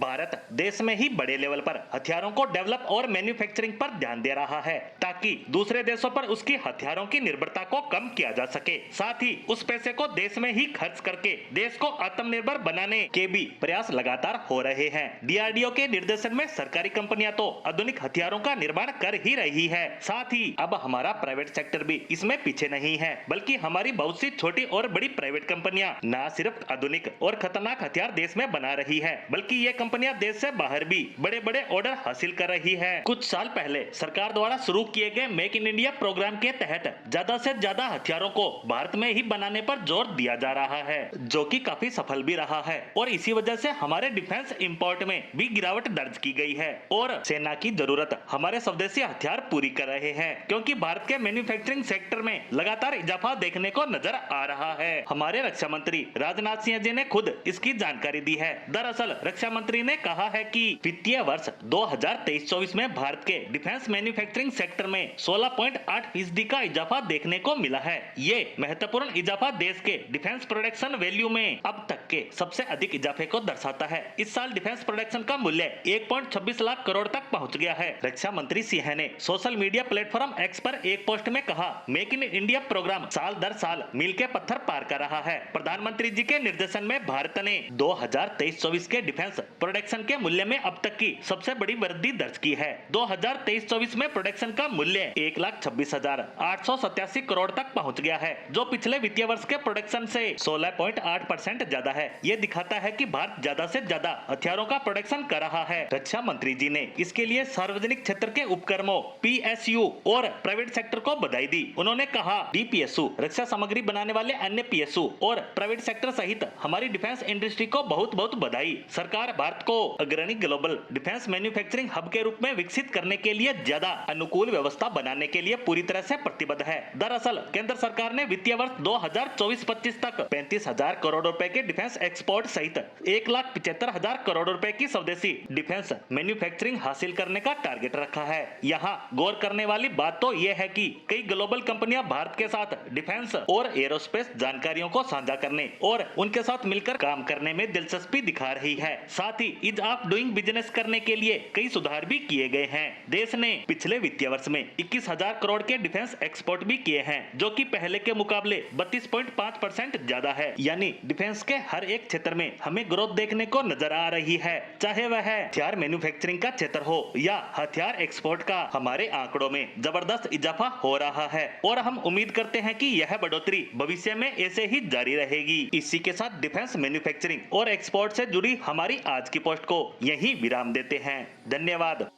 भारत देश में ही बड़े लेवल पर हथियारों को डेवलप और मैन्युफैक्चरिंग पर ध्यान दे रहा है ताकि दूसरे देशों पर उसकी हथियारों की निर्भरता को कम किया जा सके। साथ ही उस पैसे को देश में ही खर्च करके देश को आत्मनिर्भर बनाने के भी प्रयास लगातार हो रहे हैं। डीआरडीओ के निर्देशन में सरकारी कंपनियां तो आधुनिक हथियारों का निर्माण कर ही रही है। साथ ही अब हमारा प्राइवेट सेक्टर भी इसमें पीछे नहीं है, बल्कि हमारी बहुत सी छोटी और बड़ी प्राइवेट कंपनियां न सिर्फ आधुनिक और खतरनाक हथियार देश में बना रही है, बल्कि ये कंपनियां देश से बाहर भी बड़े बड़े ऑर्डर हासिल कर रही है। कुछ साल पहले सरकार द्वारा शुरू किए गए मेक इन इंडिया प्रोग्राम के तहत ज्यादा से ज्यादा हथियारों को भारत में ही बनाने पर जोर दिया जा रहा है, जो कि काफी सफल भी रहा है और इसी वजह से हमारे डिफेंस इंपोर्ट में भी गिरावट दर्ज की गई है और सेना की जरूरत हमारे स्वदेशी हथियार पूरी कर रहे हैं, क्योंकि भारत के मैन्युफैक्चरिंग सेक्टर में लगातार इजाफा देखने को नजर आ रहा है। हमारे रक्षा मंत्री राजनाथ सिंह जी ने खुद इसकी जानकारी दी है। दरअसल रक्षा मंत्री ने कहा है कि वित्तीय वर्ष 2023-24 में भारत के डिफेंस मैन्युफैक्चरिंग सेक्टर में 16.8% का इजाफा देखने को मिला है। ये महत्वपूर्ण इजाफा देश के डिफेंस प्रोडक्शन वैल्यू में अब तक के सबसे अधिक इजाफे को दर्शाता है। इस साल डिफेंस प्रोडक्शन का मूल्य 1.26 लाख करोड़ तक पहुंच गया है। रक्षा मंत्री सिंह ने सोशल मीडिया प्लेटफॉर्म एक्स पर एक पोस्ट में कहा, मेक इन इंडिया प्रोग्राम साल दर साल मील के पत्थर पार कर रहा है। प्रधानमंत्री जी के निर्देशन में भारत ने 2023-24 के डिफेंस प्रोडक्शन के मूल्य में अब तक की सबसे बड़ी वृद्धि दर्ज की है। 2023-24 में प्रोडक्शन का मूल्य 1,26,887 करोड़ तक पहुंच गया है, जो पिछले वित्तीय वर्ष के प्रोडक्शन से 16.8% ज्यादा है। ये दिखाता है कि भारत ज्यादा से ज्यादा हथियारों का प्रोडक्शन कर रहा है। रक्षा मंत्री जी ने इसके लिए सार्वजनिक क्षेत्र के उपक्रमों PSU और प्राइवेट सेक्टर को बधाई दी। उन्होंने कहा, DPSU रक्षा सामग्री बनाने वाले अन्य PSU और प्राइवेट सेक्टर सहित हमारी डिफेंस इंडस्ट्री को बहुत बहुत बधाई। सरकार भारत को अग्रणी ग्लोबल डिफेंस मैन्युफैक्चरिंग हब के रूप में विकसित करने के लिए ज्यादा अनुकूल व्यवस्था बनाने के लिए पूरी तरह से प्रतिबद्ध है। दरअसल केंद्र सरकार ने वित्तीय वर्ष 2024-25 तक 35,000 करोड़ रुपए के डिफेंस एक्सपोर्ट सहित 1,75,000 करोड़ रुपए की स्वदेशी डिफेंस मैन्युफैक्चरिंग हासिल करने का टारगेट रखा है। यहाँ गौर करने वाली बात तो यह है कि कई ग्लोबल कंपनियां भारत के साथ डिफेंस और एरोस्पेस जानकारियों को साझा करने और उनके साथ मिलकर काम करने में दिलचस्पी दिखा रही है। साथ ही ईज ऑफ डूइंग बिजनेस करने के लिए कई सुधार भी किए गए हैं। देश ने पिछले वित्तीय वर्ष में 21,000 करोड़ के डिफेंस एक्सपोर्ट भी किए हैं, जो कि पहले के मुकाबले 32.5% ज्यादा है। यानी डिफेंस के हर एक क्षेत्र में हमें ग्रोथ देखने को नजर आ रही है, चाहे वह हथियार मैन्युफैक्चरिंग का क्षेत्र हो या हथियार एक्सपोर्ट का। हमारे आंकड़ों में जबरदस्त इजाफा हो रहा है और हम उम्मीद करते हैं कि यह बढ़ोतरी भविष्य में ऐसे ही जारी रहेगी। इसी के साथ डिफेंस मैन्युफैक्चरिंग और एक्सपोर्ट से जुड़ी हमारी आज की पोस्ट को यहीं विराम देते हैं। धन्यवाद।